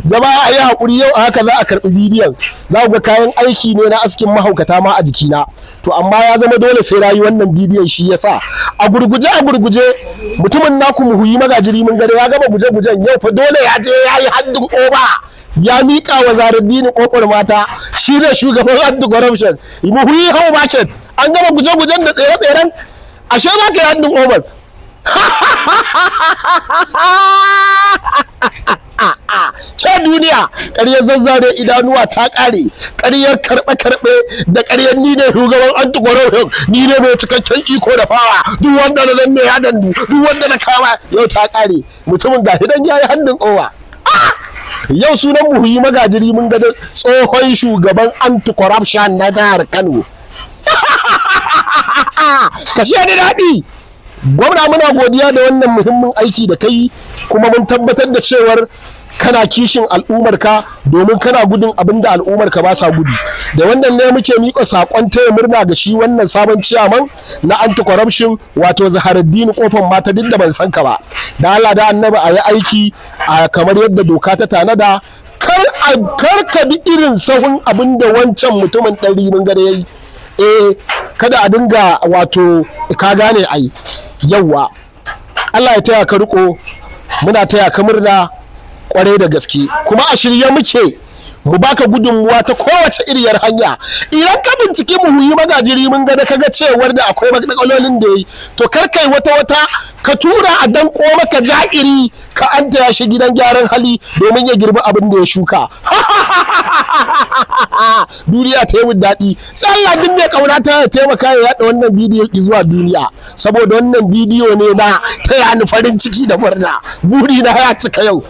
jama'a ayi hakuri, yau haka za a karbi bidiyon. Za ku ga kayan aiki ne na askin mahaukata ma a jikina, to amma ya zama dole sai rayu wannan bidiyon, shi yasa a gurguje mutumin naku Muhuyi Magajiri mun gare ya gama guje-gujen yau fa dole ya je yayi haddin oba, ya mika wa Zahraddeen Kofar Mata, shi ne shugaban anti-corruption Muhuyi Hau Market. An gama guje-gujen da tsere-tseren, ashe ba ka yi haddin obar. Ke duniya, ƙaryar zazzare idanuwa ta ƙare, ƙaryar karɓe-karɓe da ƙaryar ni ne shugaban anti-corruption, ni ne mai cikakken iko da fawa, duk wanda na nan ne ya dandu, duk wanda na kama yau ta ƙare. Mutumin ga hidan ya yi hannun owa. Yau sunan Muhuyi Magajiri mun ga tsohon shugaban anti-corruption na jihar Kano. Kashe ni daɗi. Gwamna, muna godiya da wannan muhimmin aiki da kai, kuma mun tabbatar da cewar kana kishin al'ummarka, domin kana gudun abin da al'ummarka ba sa gudu. Da wannan ne muke miƙa saƙon taya murna ga shi wannan sabon ciyaman na anti-corruption, wato Zahraddeen Kofar Mata, duk da ban san ka ba. Da Allah da Annabi a yi aiki kamar yadda doka ta tanada, kar ka bi irin sahun abin da wancan mutumin ɗari mun gare yayi. Kada a dinga, wato ka gane ai. Yawwa, Allah ya taya ka riko, muna taya ka murna kwarai da gaske, kuma a shirye muke mu baka gudunmuwa ta kowace iriyar hanya. Idan ka binciki Muhuyi Magajiri mun ga kaga cewar da akwai matsalolin da yi, to kar kai wata ka tura a danko maka ja'iri ka anta shi gidan gyaran hali domin ya girbi abin da ya shuka. Duniya ta yi daɗi. Allah duk mai kauna ta ya taimaka ya yaɗa wannan bidiyo zuwa duniya, saboda wannan bidiyo ne na taya ni farin ciki da murna. Buri na ya cika yau.